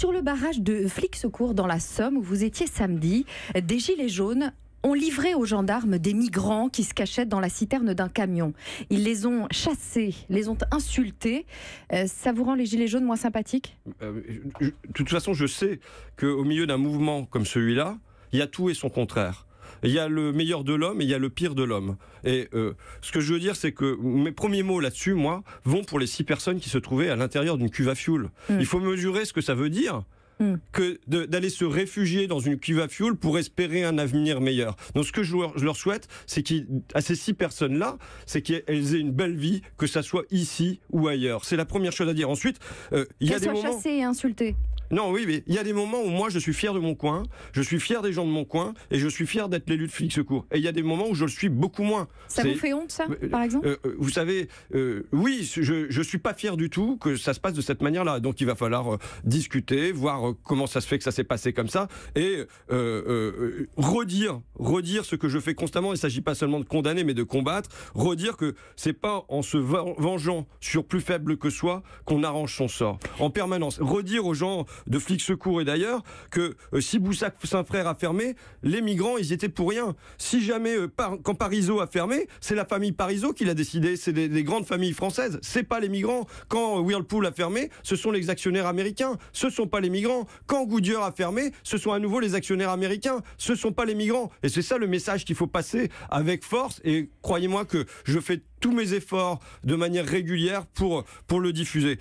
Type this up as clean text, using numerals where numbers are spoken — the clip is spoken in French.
sur le barrage de Flics Secours dans la Somme où vous étiez samedi, des gilets jaunes ont livré aux gendarmes des migrants qui se cachaient dans la citerne d'un camion. Ils les ont chassés, les ont insultés. Ça vous rend les gilets jaunes moins sympathiques ? De toute façon, je sais qu'au milieu d'un mouvement comme celui-là, il y a tout et son contraire. Il y a le meilleur de l'homme et il y a le pire de l'homme. Et ce que je veux dire, c'est que mes premiers mots là-dessus, moi, vont pour les 6 personnes qui se trouvaient à l'intérieur d'une cuve à fioul. Il faut mesurer ce que ça veut dire. Que d'aller se réfugier dans une cuve à fioul pour espérer un avenir meilleur. Donc ce que je leur souhaite, c'est qu'à ces 6 personnes-là, c'est qu'elles aient une belle vie, que ça soit ici ou ailleurs. C'est la première chose à dire. Ensuite, il y a des moments... Qu'elles soient chassées et insultées. Non, oui, mais il y a des moments où moi je suis fier de mon coin, je suis fier des gens de mon coin et je suis fier d'être l'élu de Flics Secours. Et il y a des moments où je le suis beaucoup moins. Ça vous fait honte, ça, par exemple ? Vous savez, oui, je suis pas fier du tout que ça se passe de cette manière-là. Donc il va falloir discuter, voir comment ça se fait que ça s'est passé comme ça et redire ce que je fais constamment. Il ne s'agit pas seulement de condamner, mais de combattre. Redire que c'est pas en se vengeant sur plus faible que soi qu'on arrange son sort. En permanence. Redire aux gens de Flics Secours et d'ailleurs que si Boussac-Saint-Frère a fermé, les migrants ils étaient pour rien. Si jamais quand Parisot a fermé, c'est la famille Parisot qui l'a décidé, c'est des grandes familles françaises, c'est pas les migrants. Quand Whirlpool a fermé, ce sont les actionnaires américains, ce sont pas les migrants. Quand Goodyear a fermé, ce sont à nouveau les actionnaires américains, ce sont pas les migrants. Et c'est ça le message qu'il faut passer avec force et croyez-moi que je fais tous mes efforts de manière régulière pour le diffuser.